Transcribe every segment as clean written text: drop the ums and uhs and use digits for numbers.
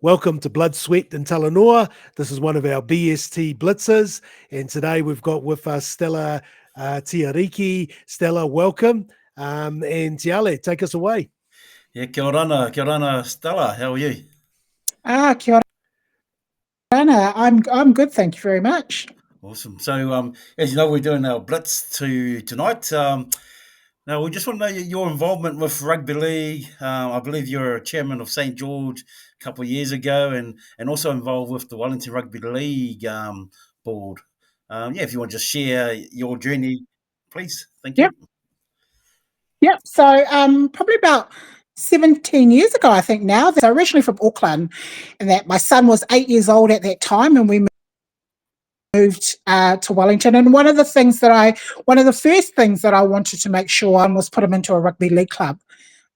Welcome to Blood, Sweat and Talanoa. This is one of our BST blitzers, and today we've got with us Stella Teariki. Stella, welcome, and Tiale, take us away. Yeah, kia orana, Stella. How are you? Kia ora. I'm good, thank you very much. Awesome. So, as you know, we're doing our blitz tonight. Now, we just want to know your involvement with rugby league. I believe you're a chairman of St George a couple of years ago, and also involved with the Wellington Rugby League Board. If you want to just share your journey, please. Thank you. Yep. So, probably about 17 years ago, I think now. So originally from Auckland, and that my son was 8 years old at that time, and we moved to Wellington. And one of the first things that I wanted to make sure was put him into a rugby league club.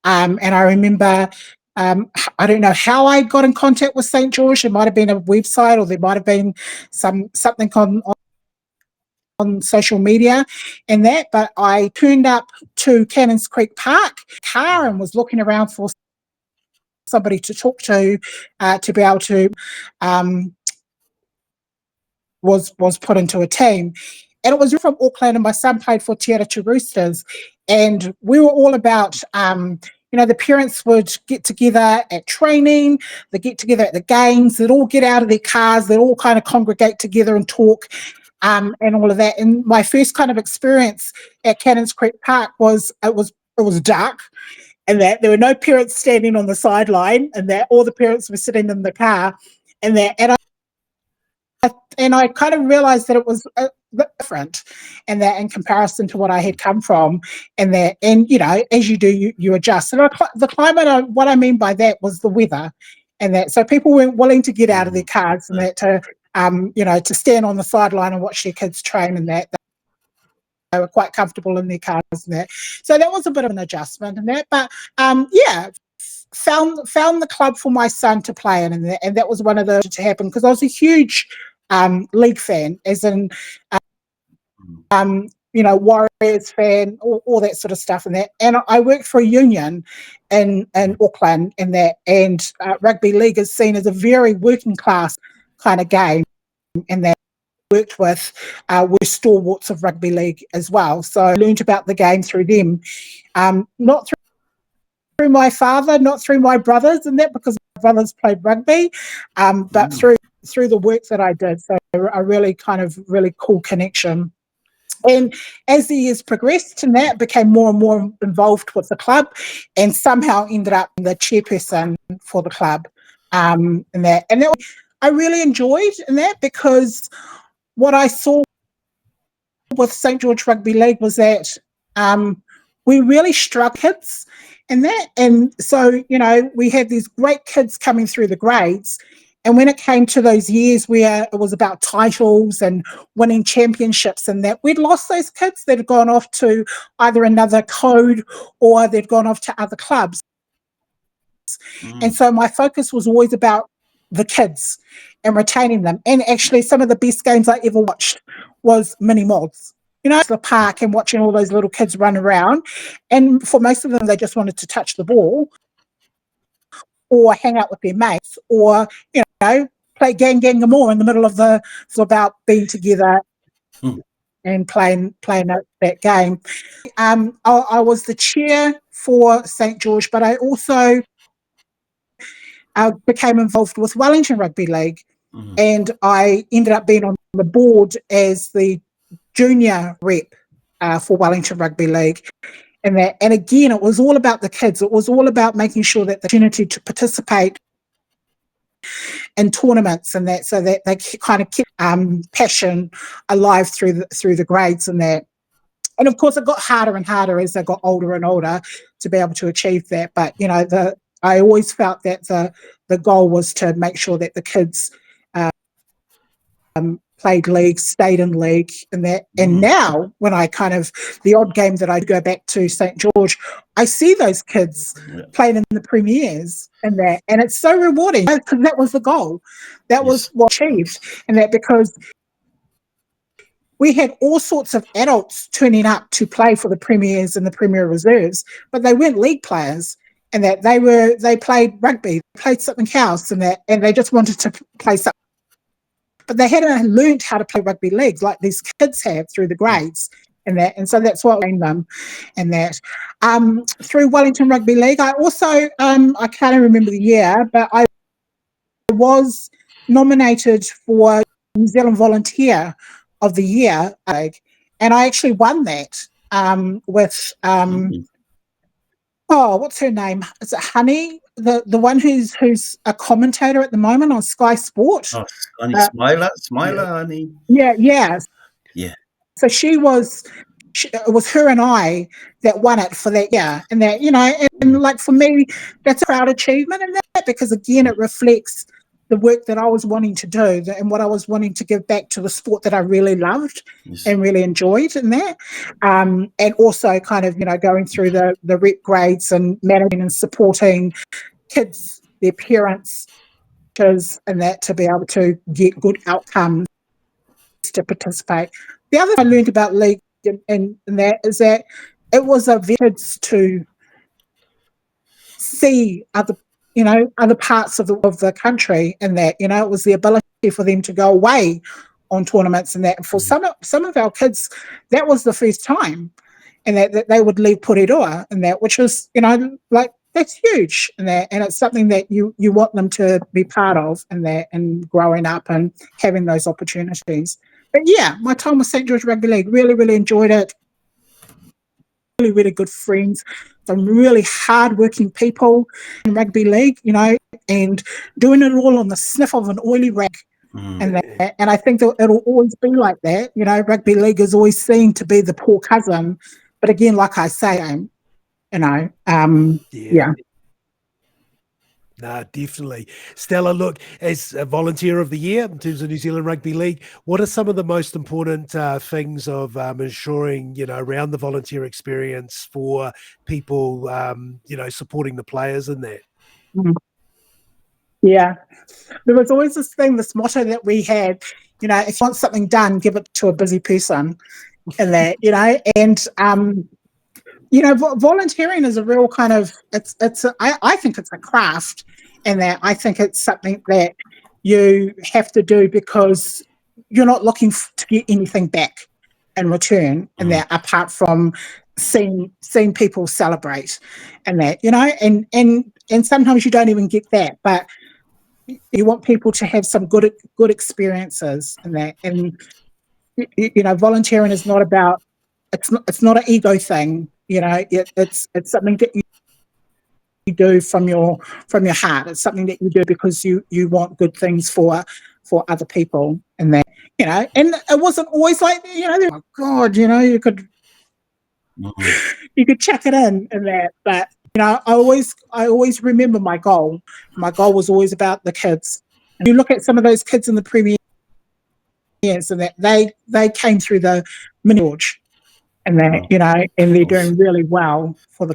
And I remember, I don't know how I got in contact with St George. It might have been a website, or there might have been something on social media and that, but I turned up to Cannons Creek Park car and was looking around for somebody to talk to be able to was put into a team. And it was from Auckland, and my son played for Teariki Roosters, and we were all about the parents would get together at training, they get together at the games, they'd all get out of their cars, they'd all kind of congregate together and talk. And all of that. And my first kind of experience at Cannons Creek Park was it was dark, and that there were no parents standing on the sideline, and that all the parents were sitting in the car, and I kind of realized that it was a bit different, and that in comparison to what I had come from, and as you do, you adjust. And the climate, what I mean by that was the weather, and that so people weren't willing to get out of their cars, and that to stand on the sideline and watch their kids train, and that they were quite comfortable in their cars and that. So that was a bit of an adjustment and that. But found the club for my son to play in, and that was one of the to happen, because I was a huge league fan, as in Warriors fan, all that sort of stuff and that. And I worked for a union in Auckland and that, and rugby league is seen as a very working class kind of game, and that worked with were stalwarts of rugby league as well. So I learned about the game through them, not through my father, not through my brothers and that, because my brothers played rugby, but through the work that I did. So a really cool connection. And as the years progressed, and that became more and more involved with the club, and somehow ended up the chairperson for the club, and that I really enjoyed in that, because what I saw with St George Rugby League was that we really struck kids and that, and so we had these great kids coming through the grades. And when it came to those years where it was about titles and winning championships and that, we'd lost those kids that had gone off to either another code or they'd gone off to other clubs. And so my focus was always about the kids and retaining them. And actually some of the best games I ever watched was mini mods. The park and watching all those little kids run around. And for most of them, they just wanted to touch the ball or hang out with their mates, or play Gangamore in the middle of it's about being together and playing that game. I was the chair for St George, but I also became involved with Wellington Rugby League, and I ended up being on the board as the junior rep for Wellington Rugby League. And again, it was all about the kids. It was all about making sure that the opportunity to participate in tournaments and that, so that they kind of kept passion alive through the grades and that. And of course, it got harder and harder as they got older and older to be able to achieve that. But I always felt that the goal was to make sure that the kids played league, stayed in league, and that. And now, when the odd game that I go back to St George, I see those kids playing in the premiers and that, and it's so rewarding, because that was the goal, that was what achieved, and that, because we had all sorts of adults turning up to play for the premiers and the premier reserves, but they weren't league players, and that they played rugby, played something else, and they just wanted to play something, but they hadn't learned how to play rugby league like these kids have through the grades. And so that's what trained them, and that through Wellington Rugby League. I also I can't remember the year, but I was nominated for New Zealand Volunteer of the Year, and I actually won that with what's her name? Is it Honey, the one who's a commentator at the moment on Sky Sport? Oh, Honey Smiler, Honey. Yeah. So it was her and I that won it for that year, and that, and like for me, that's a proud achievement in that, because again, it reflects the work that I was wanting to do and what I was wanting to give back to the sport that I really loved and really enjoyed in that, and also kind of going through the rep grades and managing and supporting kids, their parents, and that to be able to get good outcomes to participate. The other thing I learned about league and that is that it was a kids to see other parts of the country, and that it was the ability for them to go away on tournaments, and that for some of our kids that was the first time, and that they would leave Porirua, and that, which was like that's huge, and it's something that you want them to be part of, and growing up and having those opportunities. But yeah, my time with St. George Rugby League, really, really enjoyed it. Really, really good friends, some really hard-working people in rugby league, and doing it all on the sniff of an oily rag. And I think that it'll always be like that. Rugby league is always seen to be the poor cousin. But again, like I say, yeah. No, definitely. Stella, look, as a volunteer of the year in terms of New Zealand Rugby League, what are some of the most important things of ensuring, around the volunteer experience for people, supporting the players in that? Yeah. There was always this motto that we had, if you want something done, give it to a busy person. And that, and volunteering is a real kind of, I think it's a craft, and that I think it's something that you have to do because you're not looking to get anything back in return, and that apart from seeing people celebrate, and that, and sometimes you don't even get that, but you want people to have some good experiences, and that, and volunteering is not about, it's not an ego thing. It's something that you do from your heart. It's something that you do because you want good things for other people, and that, and it wasn't always like, oh God, you could check it in and that, but I always remember my goal. My goal was always about the kids. And you look at some of those kids in the Premier years, and that they came through the mini George, and that, and they're doing really well for the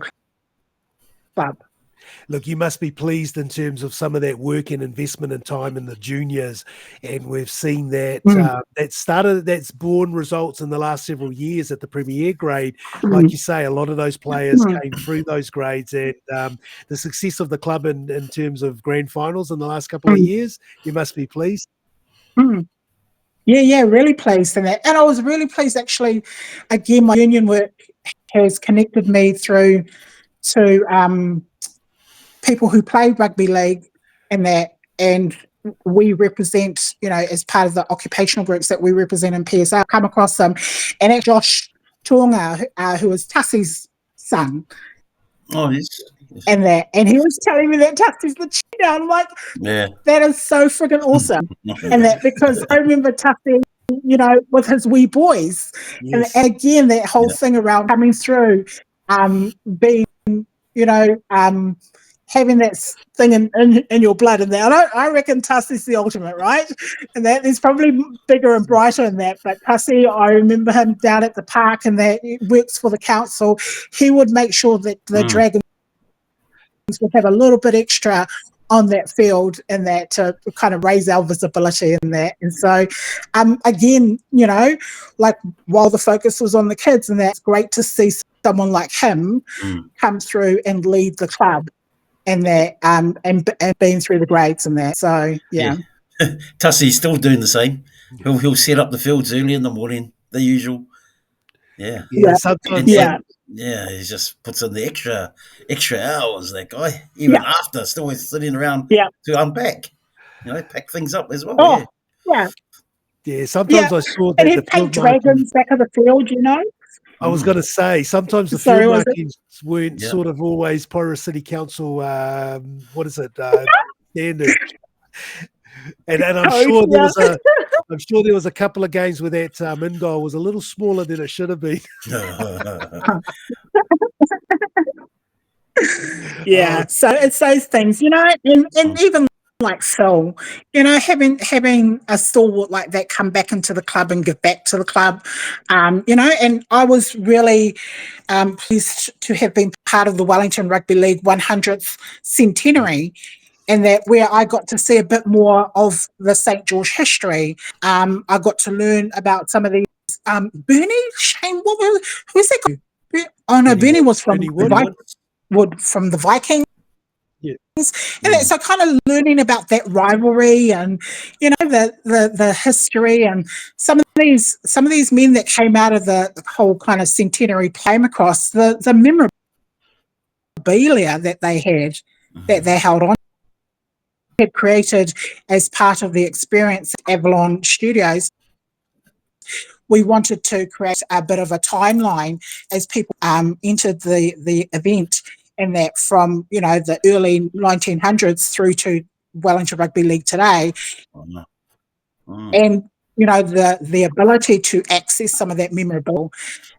club. Look, you must be pleased in terms of some of that work and investment and time in the juniors, and we've seen that that's borne results in the last several years at the Premier grade. Like you say, a lot of those players came through those grades, and the success of the club in terms of grand finals in the last couple of years, you must be pleased. Yeah, really pleased in that. And I was really pleased, actually. Again, my union work has connected me through to people who play rugby league, and that, and we represent, as part of the occupational groups that we represent in PSR, come across them, and it's Josh Tuonga, who is Tussie's son. Oh, yes. And he was telling me that Tussie's the cheater. I'm like, that is so friggin' awesome. And that, because I remember Tussie, with his wee boys. Yes. And again, that whole thing around coming through, being, having that thing in your blood, and that. I reckon Tussie's the ultimate, right? And that there's probably bigger and brighter in that. But Tussie, I remember him down at the park, and that he works for the council. He would make sure that the Dragons would have a little bit extra on that field, and that to kind of raise our visibility in that. And so, again, like, while the focus was on the kids, and that's great to see someone like him come through and lead the club. And that, and it wasn't always like, there was always this thing, the smotter that we had, and that and been through the grades and that. So yeah. Tussie's still doing the same. He'll set up the fields early in the morning, the usual. Yeah. Sometimes. He just puts in the extra hours. That guy, even after, still sitting around to unpack. Pack things up as well. Oh, yeah. Sometimes I saw that and he'd paint dragons back of the field. I was going to say, sometimes the field markings weren't sort of always Pyro City Council, what is it, standard. And I'm sure there was a couple of games where that in goal was a little smaller than it should have been. So it's those things, and even like Phil, having a stalwart like that come back into the club and give back to the club, and I was really pleased to have been part of the Wellington Rugby League 100th centenary, and that where I got to see a bit more of the St. George history. I got to learn about some of these. Bernie, Shane, who's that guy? Oh no, Bernie was from from the Vikings. And so kind of learning about that rivalry and the history and some of these men that came out of the whole kind of centenary came across the memorabilia that they had that they held on, had created as part of the experience at Avalon Studios. We wanted to create a bit of a timeline as people entered the event, and that from the early 1900s through to Wellington Rugby League today, and the ability to access some of that memorable,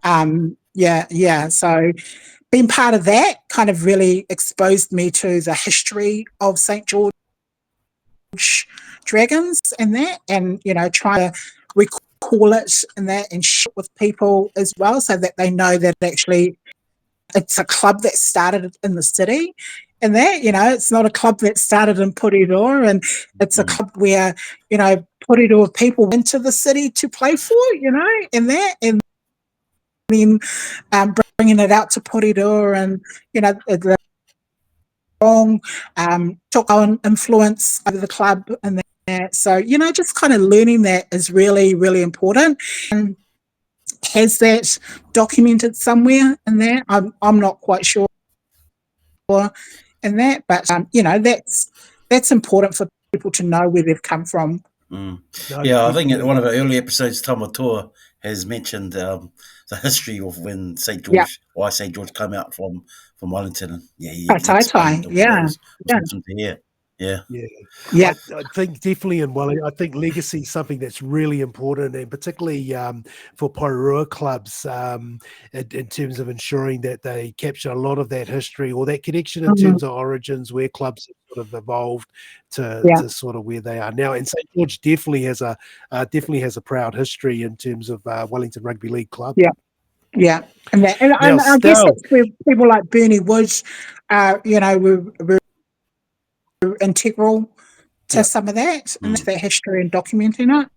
So being part of that kind of really exposed me to the history of St. George Dragons and that, and trying to recall it and that and share with people as well, so that they know that actually it's a club that started in the city, and that it's not a club that started in Porirua, and it's a club where Porirua people went to the city to play for, and that, and then bringing it out to Porirua, and the long took on influence over the club and that. So just kind of learning that is really, really important. And has that documented somewhere in there? I'm not quite sure in that, but that's important for people to know where they've come from. I think in one of our early episodes, Tamatoa has mentioned the history of when St. George, why St. George came out from Wellington, and awesome to hear. I think definitely in Wellington, I think legacy is something that's really important, and particularly for Porirua clubs in terms of ensuring that they capture a lot of that history or that connection in terms of origins, where clubs have sort of evolved to sort of where they are now. And St. George definitely has a proud history in terms of Wellington Rugby League Club. And I guess that's where people like Bernie Woods, were integral to some of that and that history and documenting it.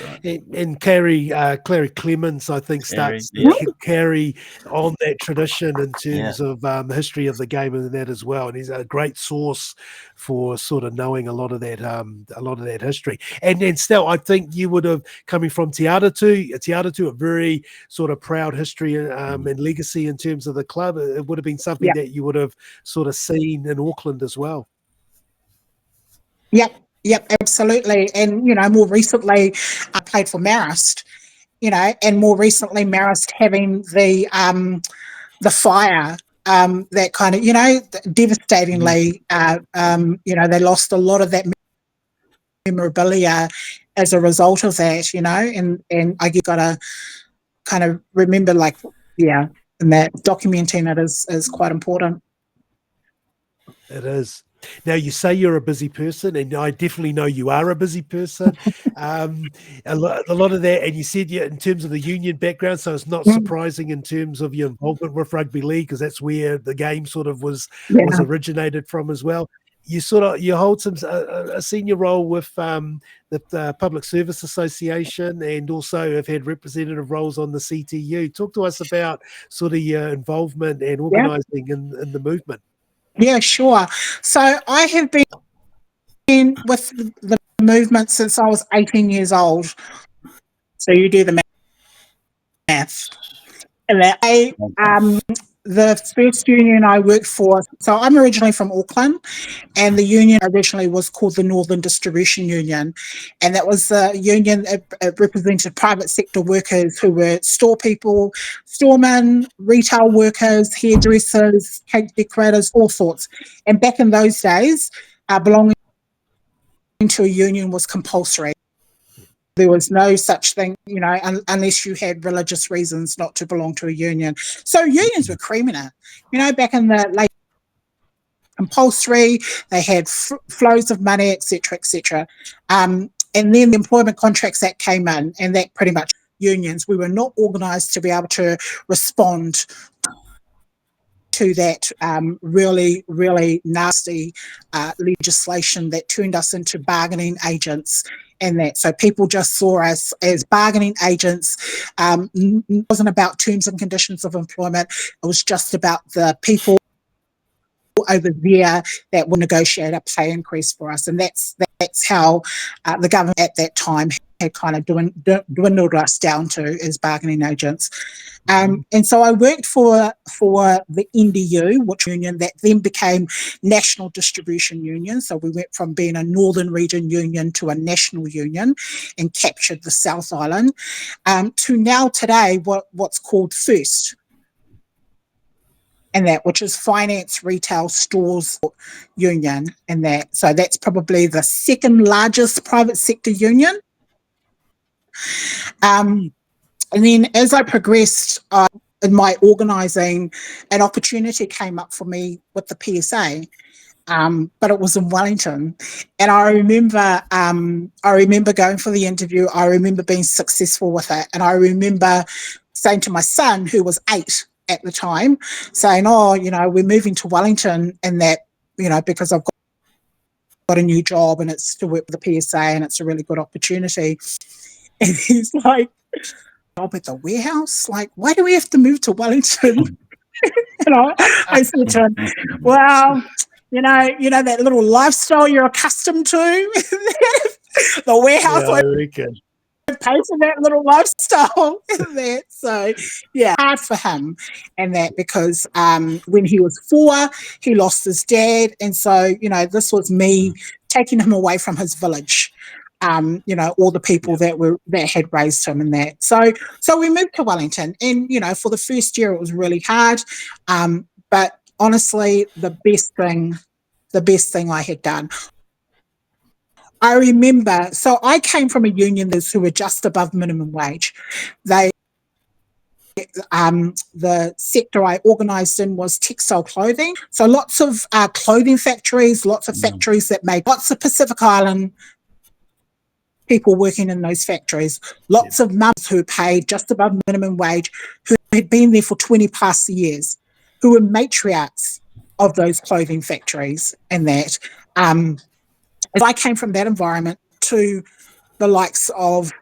Right. And Clary Clemens, I think, starts to carry on that tradition in terms of the history of the game and that as well. And he's a great source for sort of knowing a lot of that history. And then still, I think you would have, coming from Te Aratu, a very sort of proud history and legacy in terms of the club. It would have been something that you would have sort of seen in Auckland as well. Yep, absolutely. And, more recently, I played for Marist, and more recently Marist having the fire that kind of, devastatingly, they lost a lot of that memorabilia as a result of that, and I got to kind of remember, and that documenting it is quite important. It is. Now, you say you're a busy person, and I definitely know you are a busy person. A lot of that, and you said in terms of the union background, so it's not surprising in terms of your involvement with rugby league, because that's where the game sort of was originated from as well. You hold a senior role with the Public Service Association, and also have had representative roles on the CTU. Talk to us about sort of your involvement and organising in the movement. Yeah, sure. So I have been with the movement since I was 18 years old. So you do the math. And that the first union I worked for, so I'm originally from Auckland, and the union originally was called the Northern Distribution Union. And that was the union that represented private sector workers who were store people, storemen, retail workers, hairdressers, cake decorators, all sorts. And back in those days, belonging to a union was compulsory. There was no such thing, unless you had religious reasons not to belong to a union. So unions were creaming it. Back in the late compulsory, they had flows of money, etc., etc. And then the Employment Contracts Act came in, and that pretty much unions. We were not organised to be able to respond to that really, really nasty legislation that turned us into bargaining agents. And that, so people just saw us as bargaining agents. It wasn't about terms and conditions of employment. It was just about the people over there that will negotiate a pay increase for us. And that's how the government at that time had kind of dwindled us down to as bargaining agents. And so I worked for the NDU, which union that then became National Distribution Union. So we went from being a Northern Region union to a national union and captured the South Island, to now today what's called FIRST. And that, which is Finance Retail Stores Union, and that, so that's probably the second largest private sector union. And then as I progressed in my organising, an opportunity came up for me with the PSA, but it was in Wellington. And I remember going for the interview. I remember being successful with it, and I remember saying to my son, who was 8 at the time, saying, we're moving to Wellington, and that, because I've got a new job and it's to work with the PSA and it's a really good opportunity. And he's like, job at the warehouse? Like, why do we have to move to Wellington? I said to him, well, that little lifestyle you're accustomed to, the warehouse pay for that little lifestyle. That. So, yeah, hard for him. And that because when he was 4, he lost his dad. And so, this was me taking him away from his village. All the people that had raised him and that. So we moved to Wellington, and, for the first year it was really hard. But honestly, the best thing I had done. I remember, so I came from a union who were just above minimum wage. The sector I organised in was textile clothing. So lots of clothing factories, lots of factories that made lots of Pacific Island people working in those factories, lots of mums who paid just above minimum wage, who had been there for 20 plus years, who were matriarchs of those clothing factories and that. I came from that environment to the likes of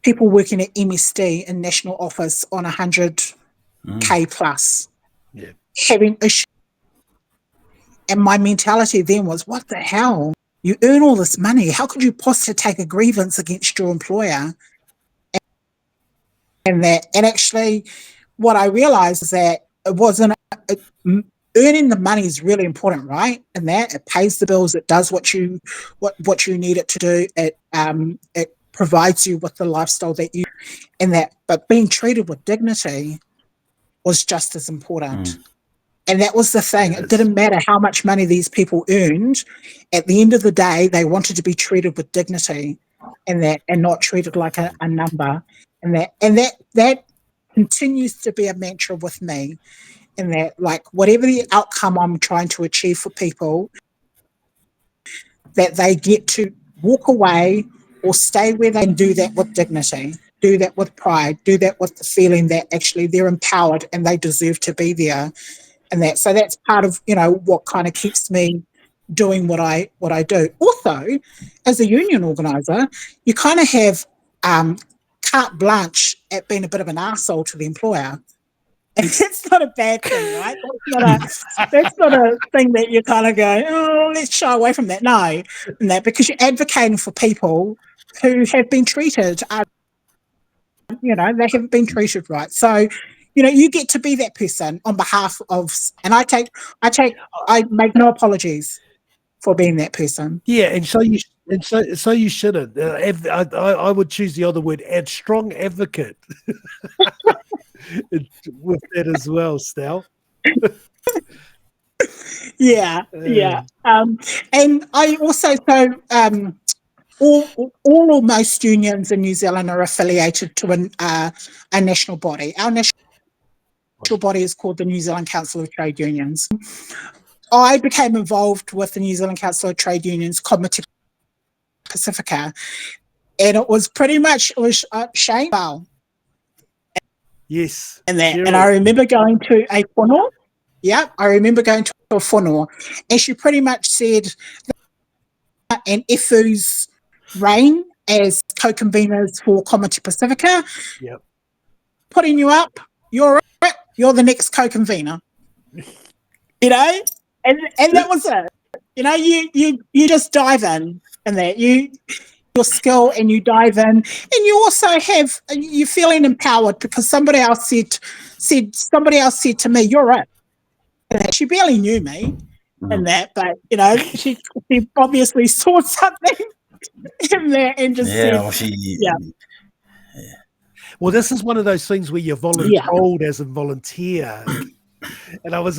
people working at MSD in national office on 100K plus, having issues. And my mentality then was, what the hell? You earn all this money. How could you possibly take a grievance against your employer? And actually, what I realized is that it wasn't. Earning the money is really important, right? And that it pays the bills, it does what you need it to do. It provides you with the lifestyle that you and that. But being treated with dignity was just as important. And that was the thing. Yes. It didn't matter how much money these people earned. At the end of the day, they wanted to be treated with dignity, and not treated like a number. And that continues to be a mantra with me. And that, like, whatever the outcome I'm trying to achieve for people, that they get to walk away or stay where they can do that with dignity, do that with pride, do that with the feeling that actually they're empowered and they deserve to be there. And that, so that's part of, what kind of keeps me doing what I do. Also, as a union organiser, you kind of have carte blanche at being a bit of an arsehole to the employer. It's not a bad thing, right? That's not a thing that you kind of go, oh, let's shy away from that. No, and that because you're advocating for people who have been treated, they haven't been treated right. So, you get to be that person on behalf of, and I make no apologies for being that person. Yeah, and so you shouldn't. I would choose the other word, strong advocate, with that as well, Stel. Yeah. And I also all or most unions in New Zealand are affiliated to a national body. Our national body is called the New Zealand Council of Trade Unions. I became involved with the New Zealand Council of Trade Unions Committee Pacifica, and it was Shane Bell. Yes. And I remember going to a whanau. Yeah, I remember going to a whanau, and she pretty much said, and Ifu's reign as co-conveners for Committee Pacifica, yep, putting you up, you're the next co-convener. And that was it. You just dive in, and that your skill, and you dive in, and you also you're feeling empowered because somebody else said to me, "You're it." And she barely knew me, and that, but she obviously saw something in there and just said, Well, this is one of those things where you're voluntold as a volunteer. And I was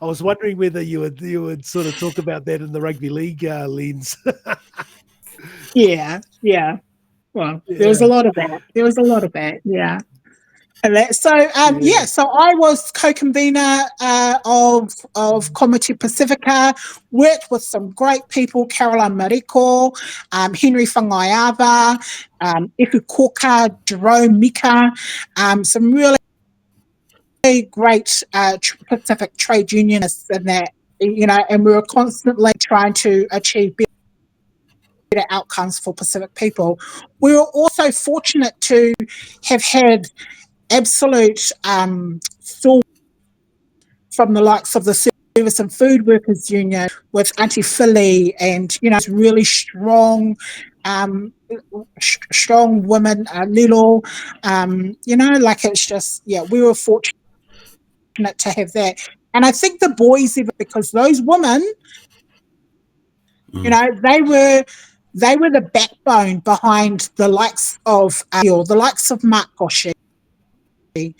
wondering whether you would sort of talk about that in the rugby league lens. Yeah. Well, there was a lot of that. Yeah. And that, so I was co-convener of Committee Pacifica. Worked with some great people: Caroline Mariko, Henry Whangaiava, Ifu Koka, Jerome Mika, some really great Pacific trade unionists in that, and we were constantly trying to achieve better outcomes for Pacific people. We were also fortunate to have had absolute thought from the likes of the Service and Food Workers Union with Auntie Philly, and really strong women, Lilo, it's just, we were fortunate to have that. And I think the boys, even because those women, they were the backbone behind the likes of Mark Goshi, and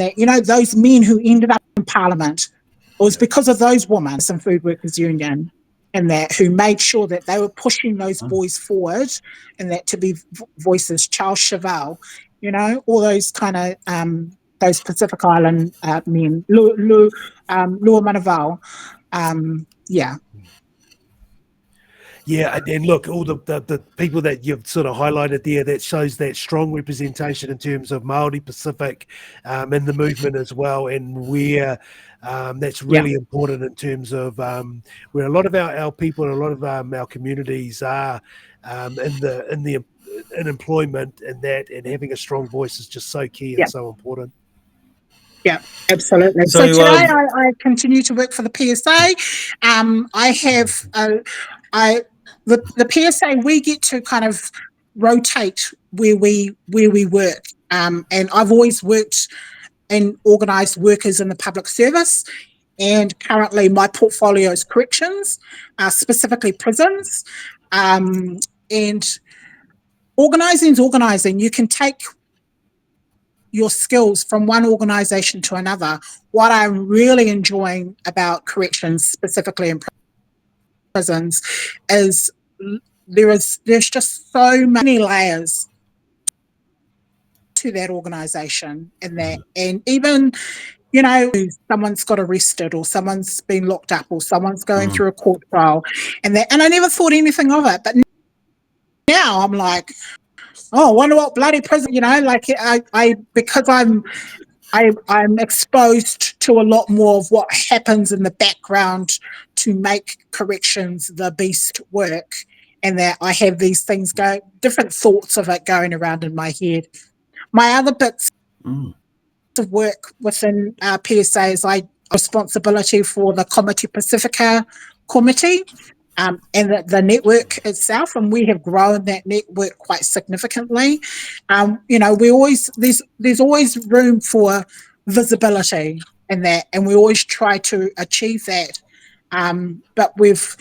that, those men who ended up in Parliament. It was because of those women, some Food Workers Union, and that, who made sure that they were pushing those boys forward, and that to be voices. Charles Chevelle, all those kind of those Pacific Island men, Lua Manaval, yeah. Yeah, and look, all the people that you've sort of highlighted there, that shows that strong representation in terms of Māori Pacific in the movement as well, and where that's really important in terms of where a lot of our people and a lot of our communities are in employment, and having a strong voice is just so key and so important. Yeah, absolutely. So today I continue to work for the PSA. I have the PSA. We get to kind of rotate where we work, and I've always worked in organised workers in the public service. And currently, my portfolio is corrections, specifically prisons, and organising is organising. You can take your skills from one organisation to another. What I'm really enjoying about corrections, specifically in prisons, is there's just so many layers to that organisation, and even someone's got arrested, or someone's been locked up, or someone's going through a court trial, and I never thought anything of it, but now I'm like, oh, I wonder what bloody prison, because I'm exposed to a lot more of what happens in the background to make corrections the beast work, and that I have these things different thoughts of it going around in my head. My other bits of work within PSA is I responsibility for the Comity Pacifica Committee and the network itself, and we have grown that network quite significantly. There's always room for visibility in that, and we always try to achieve that. But we've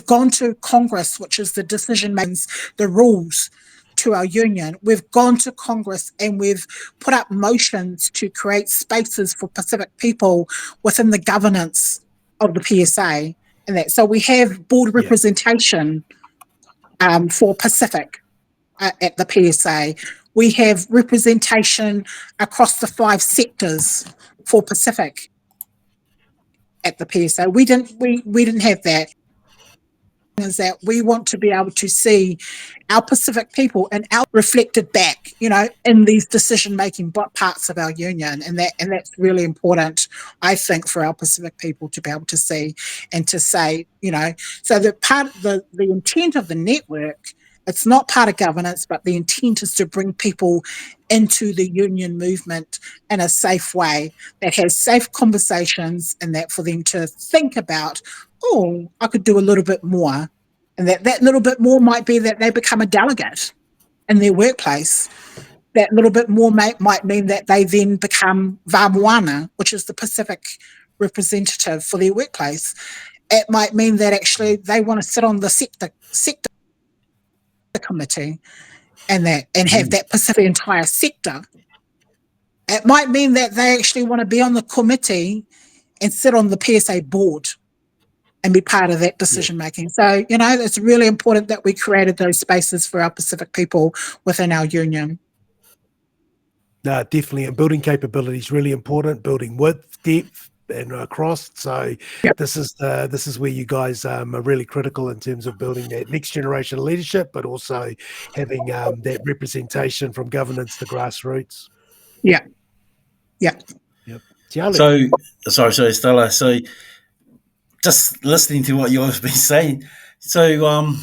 gone to Congress, which is the decision makers, the rules to our union. We've gone to Congress and we've put up motions to create spaces for Pacific people within the governance of the PSA. And that, so we have board representation for Pacific at the PSA. We have representation across the 5 sectors for Pacific at the PSA. We didn't have that. Is that we want to be able to see our Pacific people and our reflected back, in these decision-making parts of our union, and that's really important, I think, for our Pacific people to be able to see and to say, so the part of the intent of the network, it's not part of governance, but the intent is to bring people into the union movement in a safe way that has safe conversations, and that for them to think about, oh, I could do a little bit more. And that little bit more might be that they become a delegate in their workplace. That little bit more might mean that they then become Vamoana, which is the Pacific representative for their workplace. It might mean that actually they want to sit on the sector committee and have that Pacific entire sector. It might mean that they actually want to be on the committee and sit on the PSA board and be part of that decision making. So, it's really important that we created those spaces for our Pacific people within our union. No, definitely. And building capability is really important, building width, depth, and across. So this is where you guys are really critical in terms of building that next generation leadership, but also having that representation from governance to grassroots. Yeah. So, sorry, Stella. So, just listening to what you've been saying, so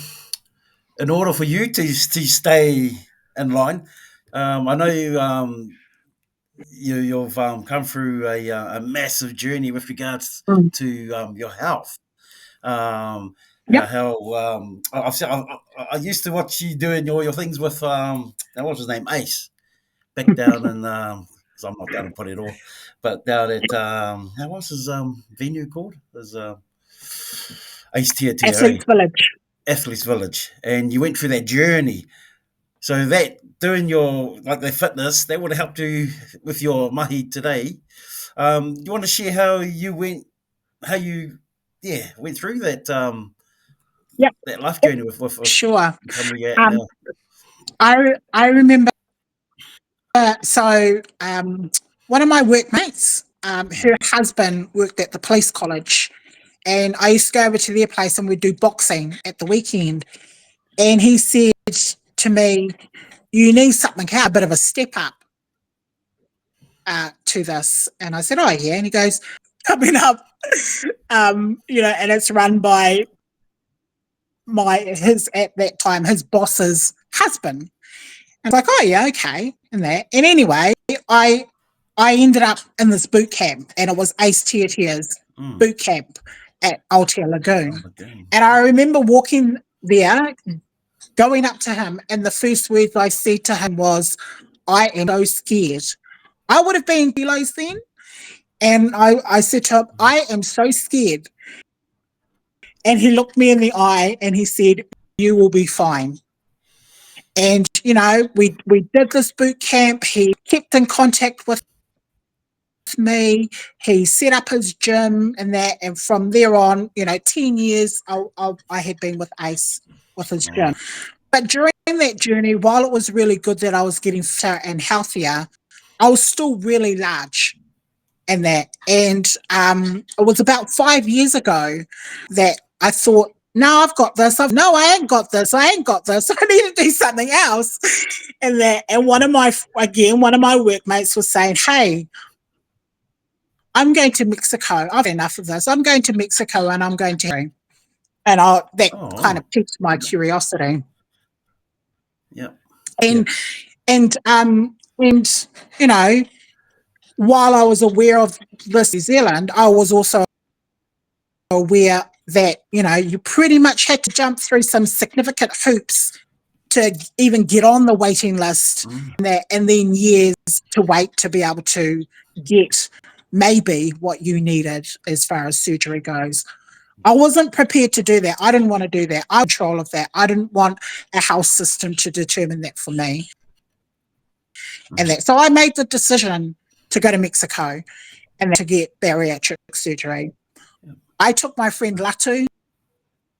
in order for you to stay in line, I know you've come through a massive journey with regards to your health. How I used to watch you doing your things with what was his name, Ace, back down in because I'm not down in Porirua, but down at how was his venue called? There's Ace Athletes Village. Athletes Village, and you went through that journey. So that doing your the fitness that would have helped you with your mahi today. You want to share how you went through that that life journey with sure. Now. I remember. So one of my workmates, her husband worked at the police college. And I used to go over to their place and we'd do boxing at the weekend. And he said to me, you need something, a bit of a step up to this. And I said, oh, yeah. And he goes, coming up, and it's run by at that time, his boss's husband. And I was like, oh, yeah, okay. And anyway, I ended up in this boot camp, and it was Ace Tearika's boot camp at Aotea Lagoon. And I remember walking there, going up to him, and the first words I said to him was, I am so scared. I would have been kilos then. And I said to him, I am so scared. And he looked me in the eye and he said, you will be fine. And, we did this boot camp. He kept in contact with me. He set up his gym and from there on, 10 years I had been with Ace with his gym. But during that journey, while it was really good that I was getting fitter and healthier, I was still really large and it was about 5 years ago that I thought, no, I've got this. No, I ain't got this. I ain't got this. I need to do something else. And one of my workmates was saying, hey, I'm going to Mexico. I've had enough of this. I'm going to Mexico and I'm going to, and kind of piqued my curiosity. Yeah. And And, you know, while I was aware of this in New Zealand, I was also aware that, you know, you pretty much had to jump through some significant hoops to even get on the waiting list, and then years to wait to be able to get maybe what you needed as far as surgery goes. I wasn't prepared to do that. I didn't want to do that. I control of that. I didn't want a health system to determine that for me. And that, so I made the decision to go to Mexico and to get bariatric surgery. I took my friend Latu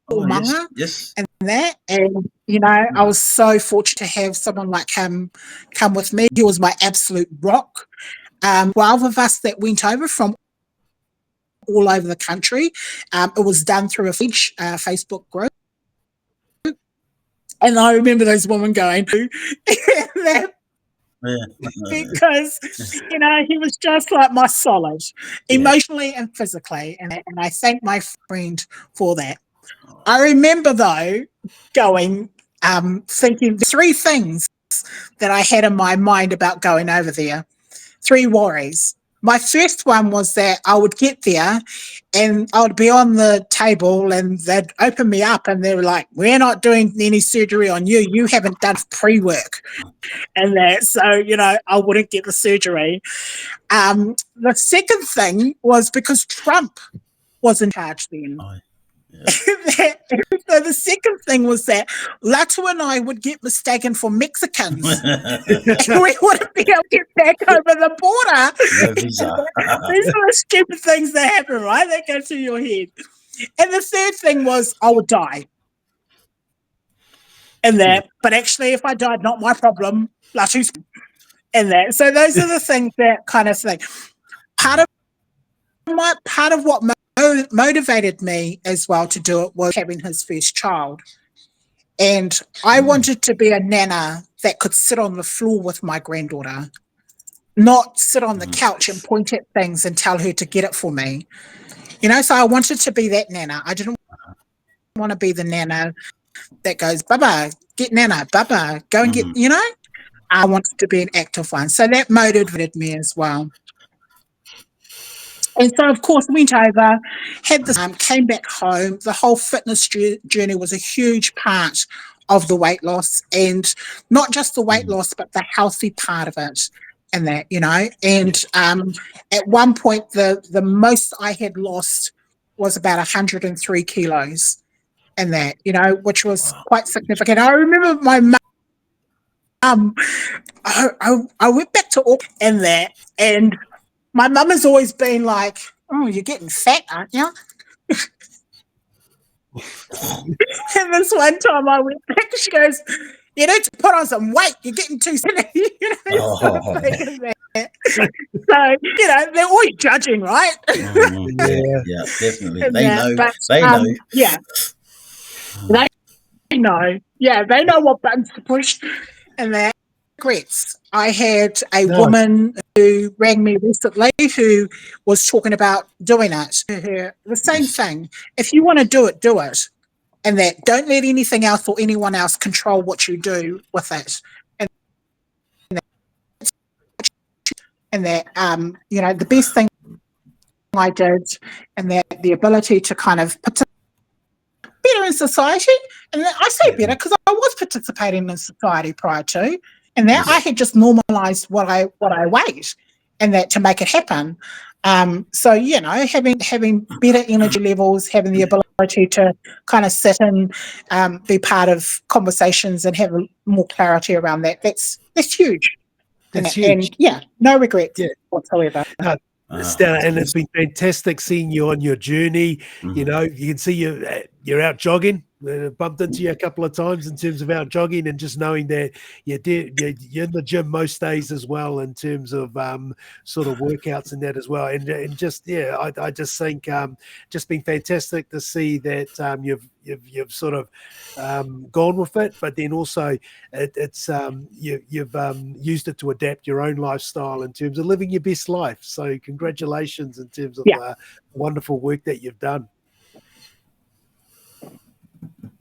Manga and that, and you know, I was so fortunate to have someone like him come with me. He was my absolute rock. 12 of us that went over from all over the country. It was done through a Facebook group. And I remember those women going, that, because, you know, he was just like my solid, emotionally and physically. And I thank my friend for that. I remember, though, going, thinking 3 things that I had in my mind about going over there. 3 worries. My first one was that I would get there and I would be on the table and they'd open me up and they were like, we're not doing any surgery on you. You haven't done pre-work. And that, so, you know, I wouldn't get the surgery. The second thing was because Trump was in charge then. So the second thing was that Latu and I would get mistaken for Mexicans. And we wouldn't be able to get back over the border. These are the stupid things that happen, right? That go through your head. And the third thing was I would die. And that, but actually if I died, not my problem. Latu's and that. So those are the things that kind of thing. Part of what motivated me as well to do it was having his first child. And I wanted to be a nana that could sit on the floor with my granddaughter, not sit on the couch and point at things and tell her to get it for me. You know, so I wanted to be that nana. I didn't want to be the nana that goes, Baba, get nana, Baba, go and get, you know. I wanted to be an active one. So that motivated me as well. And so, of course, went over, had this, came back home. The whole fitness journey was a huge part of the weight loss, and not just the weight loss, but the healthy part of it, and that, you know. And at one point, the most I had lost was about 103 kilos, and that, you know, which was quite significant. I remember my mum. I went back to Auckland and that, and my mum has always been like, oh, you're getting fat, aren't you? And this one time I went back, she goes, you need to put on some weight. You're getting too skinny. You know, sort of thing of that. So, you know, they're always judging, right? Yeah, definitely. They know. But, they know. Yeah. They know. Yeah, they know what buttons to push. And that. Regrets. I had a woman who rang me recently who was talking about doing it. The same thing. If you want to do it, do it. And that, don't let anything else or anyone else control what you do with it. And that, you know, the best thing I did, and that the ability to kind of participate better in society. And I say better because I was participating in society prior to. And that I had just normalized what I weighed, and that to make it happen. So, you know, having better energy levels, having the ability to kind of sit and be part of conversations and have more clarity around that. That's huge. That's huge. And yeah, no regrets whatsoever. Stella, and it's been fantastic seeing you on your journey. You know, you can see you're out jogging. Bumped into you a couple of times in terms of out jogging, and just knowing that you're in the gym most days as well in terms of sort of workouts and that as well. And just I just think just been fantastic to see that you've sort of gone with it, but then also you've used it to adapt your own lifestyle in terms of living your best life. So congratulations in terms of the wonderful work that you've done.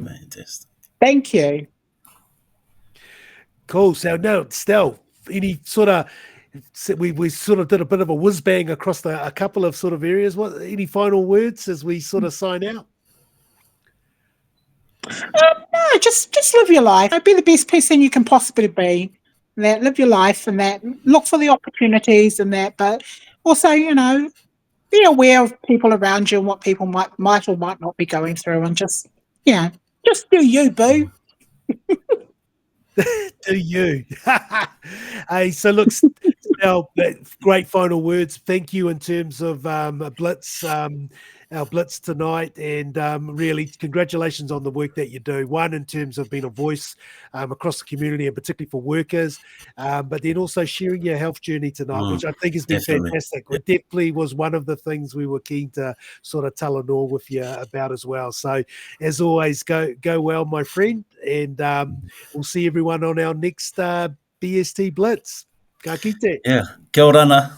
Fantastic. Thank you. Cool. So now, Stell, sort of, we sort of did a bit of a whiz bang across a couple of sort of areas. What, any final words as we sort of sign out? No, just live your life. Be the best person you can possibly be. And that, live your life, and that, look for the opportunities, and that. But also, be aware of people around you and what people might or might not be going through, and just do you, boo. Do you? Hey, so look, now great final words. Thank you in terms of Blitz, our Blitz tonight, and really congratulations on the work that you do. One, in terms of being a voice across the community, and particularly for workers, but then also sharing your health journey tonight, which I think has been fantastic. It definitely was one of the things we were keen to sort of talanoa with you about as well. So, as always, go well, my friend, and we'll see everyone on our next BST Blitz. Ka kite. Yeah, kia ora.